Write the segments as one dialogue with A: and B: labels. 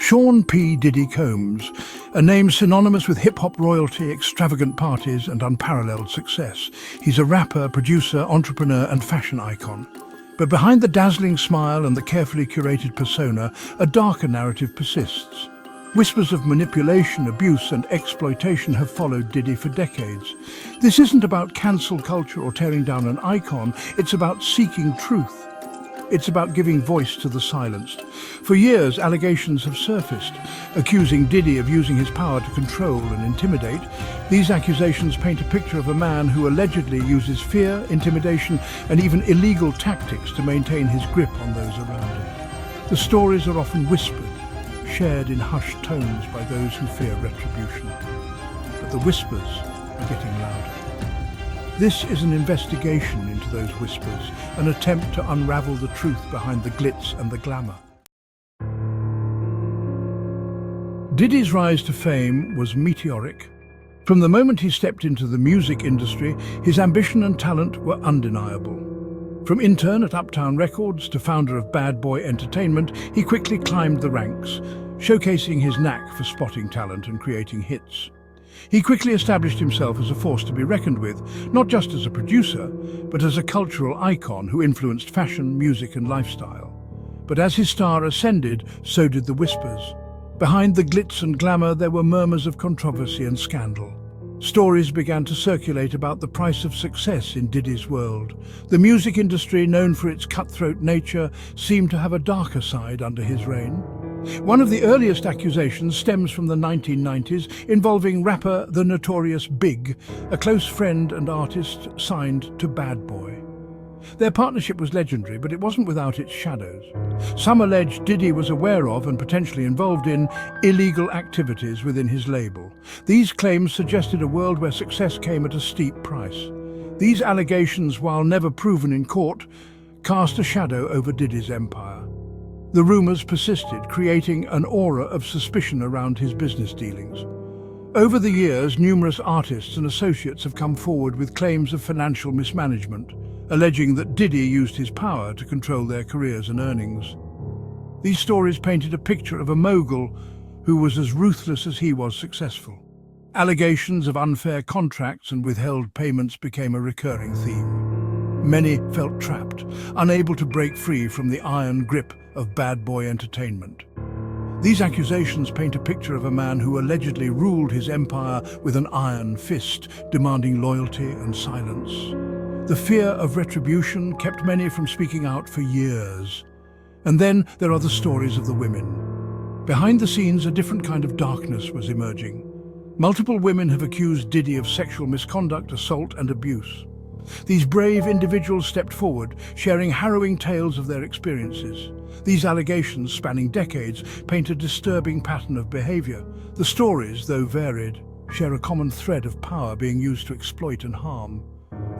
A: Sean P. Diddy Combs, a name synonymous with hip-hop royalty, extravagant parties and unparalleled success. He's a rapper, producer, entrepreneur and fashion icon. But behind the dazzling smile and the carefully curated persona, a darker narrative persists. Whispers of manipulation, abuse and exploitation have followed Diddy for decades. This isn't about cancel culture or tearing down an icon, it's about seeking truth. It's about giving voice to the silenced. For years, allegations have surfaced, accusing Diddy of using his power to control and intimidate. These accusations paint a picture of a man who allegedly uses fear, intimidation, and even illegal tactics to maintain his grip on those around him. The stories are often whispered, shared in hushed tones by those who fear retribution. But the whispers are getting louder. This is an investigation into those whispers, an attempt to unravel the truth behind the glitz and the glamour. Diddy's rise to fame was meteoric. From the moment he stepped into the music industry, his ambition and talent were undeniable. From intern at Uptown Records to founder of Bad Boy Entertainment, he quickly climbed the ranks, showcasing his knack for spotting talent and creating hits. He quickly established himself as a force to be reckoned with, not just as a producer, but as a cultural icon who influenced fashion, music and lifestyle. But as his star ascended, so did the whispers. Behind the glitz and glamour, there were murmurs of controversy and scandal. Stories began to circulate about the price of success in Diddy's world. The music industry, known for its cutthroat nature, seemed to have a darker side under his reign. One of the earliest accusations stems from the 1990s, involving rapper the notorious Big, a close friend and artist signed to Bad Boy. Their partnership was legendary, but it wasn't without its shadows. Some alleged Diddy was aware of and potentially involved in illegal activities within his label. These claims suggested a world where success came at a steep price. These allegations, while never proven in court, cast a shadow over Diddy's empire. The rumors persisted, creating an aura of suspicion around his business dealings. Over the years, numerous artists and associates have come forward with claims of financial mismanagement, alleging that Diddy used his power to control their careers and earnings. These stories painted a picture of a mogul who was as ruthless as he was successful. Allegations of unfair contracts and withheld payments became a recurring theme. Many felt trapped, unable to break free from the iron grip of Bad Boy Entertainment. These accusations paint a picture of a man who allegedly ruled his empire with an iron fist, demanding loyalty and silence. The fear of retribution kept many from speaking out for years. And then there are the stories of the women. Behind the scenes, a different kind of darkness was emerging. Multiple women have accused Diddy of sexual misconduct, assault and abuse. These brave individuals stepped forward, sharing harrowing tales of their experiences. These allegations, spanning decades, paint a disturbing pattern of behavior. The stories, though varied, share a common thread of power being used to exploit and harm.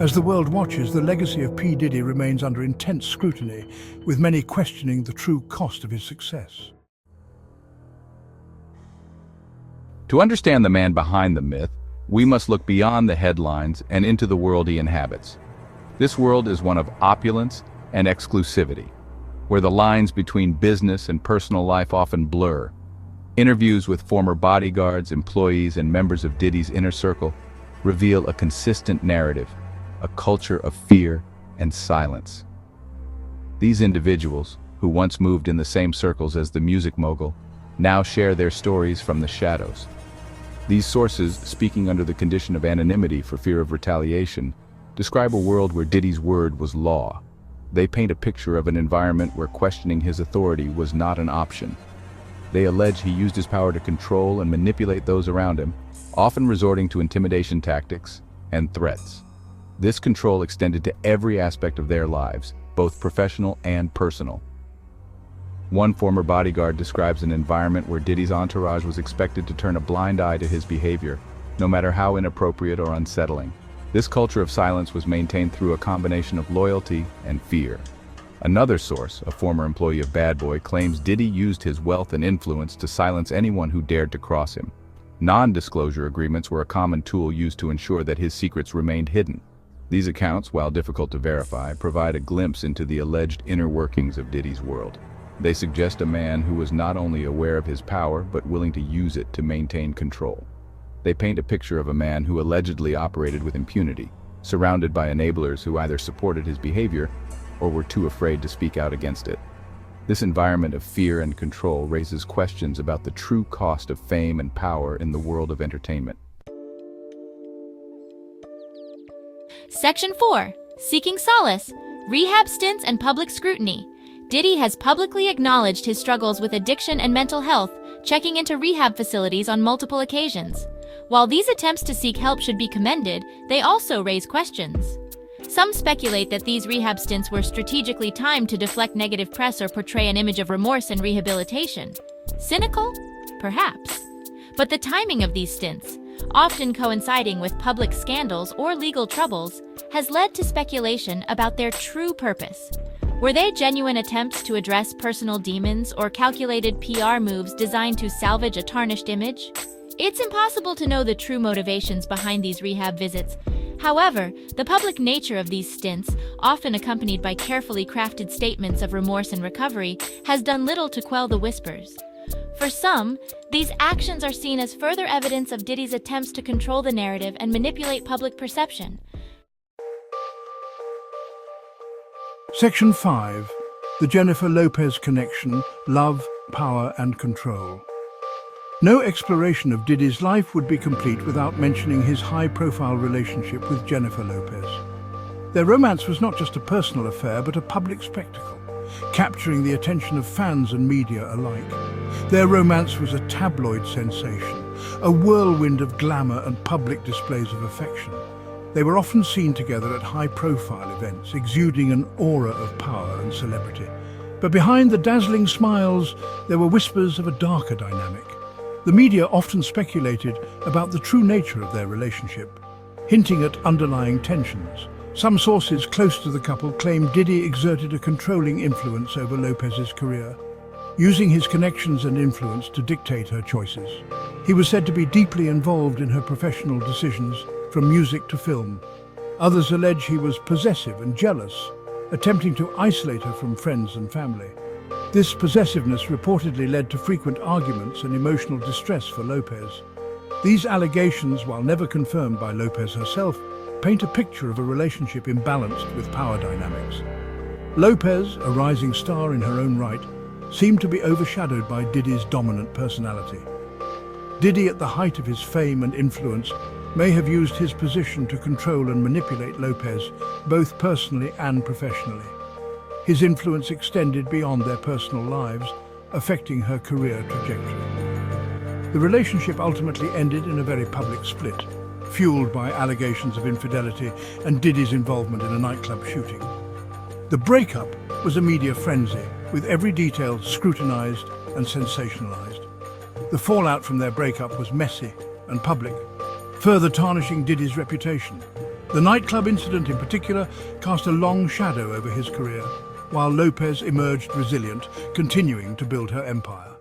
A: As the world watches, the legacy of P. Diddy remains under intense scrutiny, with many questioning the true cost of his success.
B: To understand the man behind the myth, we must look beyond the headlines and into the world he inhabits. This world is one of opulence and exclusivity, where the lines between business and personal life often blur. Interviews with former bodyguards, employees, and members of Diddy's inner circle reveal a consistent narrative, a culture of fear and silence. These individuals, who once moved in the same circles as the music mogul, now share their stories from the shadows. These sources, speaking under the condition of anonymity for fear of retaliation, describe a world where Diddy's word was law. They paint a picture of an environment where questioning his authority was not an option. They allege he used his power to control and manipulate those around him, often resorting to intimidation tactics and threats. This control extended to every aspect of their lives, both professional and personal. One former bodyguard describes an environment where Diddy's entourage was expected to turn a blind eye to his behavior, no matter how inappropriate or unsettling. This culture of silence was maintained through a combination of loyalty and fear. Another source, a former employee of Bad Boy, claims Diddy used his wealth and influence to silence anyone who dared to cross him. Non-disclosure agreements were a common tool used to ensure that his secrets remained hidden. These accounts, while difficult to verify, provide a glimpse into the alleged inner workings of Diddy's world. They suggest a man who was not only aware of his power, but willing to use it to maintain control. They paint a picture of a man who allegedly operated with impunity, surrounded by enablers who either supported his behavior or were too afraid to speak out against it. This environment of fear and control raises questions about the true cost of fame and power in the world of entertainment.
C: Section 4. Seeking Solace, Rehab Stints and Public Scrutiny. Diddy has publicly acknowledged his struggles with addiction and mental health, checking into rehab facilities on multiple occasions. While these attempts to seek help should be commended, they also raise questions. Some speculate that these rehab stints were strategically timed to deflect negative press or portray an image of remorse and rehabilitation. Cynical? Perhaps. But the timing of these stints, often coinciding with public scandals or legal troubles, has led to speculation about their true purpose. Were they genuine attempts to address personal demons or calculated PR moves designed to salvage a tarnished image? It's impossible to know the true motivations behind these rehab visits. However, the public nature of these stints, often accompanied by carefully crafted statements of remorse and recovery, has done little to quell the whispers. For some, these actions are seen as further evidence of Diddy's attempts to control the narrative and manipulate public perception.
A: Section 5. The Jennifer Lopez Connection, Love, Power and Control. No exploration of Diddy's life would be complete without mentioning his high-profile relationship with Jennifer Lopez. Their romance was not just a personal affair, but a public spectacle, capturing the attention of fans and media alike. Their romance was a tabloid sensation, a whirlwind of glamour and public displays of affection. They were often seen together at high-profile events, exuding an aura of power and celebrity. But behind the dazzling smiles, there were whispers of a darker dynamic. The media often speculated about the true nature of their relationship, hinting at underlying tensions. Some sources close to the couple claim Diddy exerted a controlling influence over Lopez's career, using his connections and influence to dictate her choices. He was said to be deeply involved in her professional decisions, from music to film. Others allege he was possessive and jealous, attempting to isolate her from friends and family. This possessiveness reportedly led to frequent arguments and emotional distress for Lopez. These allegations, while never confirmed by Lopez herself, paint a picture of a relationship imbalanced with power dynamics. Lopez, a rising star in her own right, seemed to be overshadowed by Diddy's dominant personality. Diddy, at the height of his fame and influence, may have used his position to control and manipulate Lopez, both personally and professionally. His influence extended beyond their personal lives, affecting her career trajectory. The relationship ultimately ended in a very public split, fueled by allegations of infidelity and Diddy's involvement in a nightclub shooting. The breakup was a media frenzy, with every detail scrutinized and sensationalized. The fallout from their breakup was messy and public, further tarnishing Diddy's reputation. The nightclub incident in particular cast a long shadow over his career, while Lopez emerged resilient, continuing to build her empire.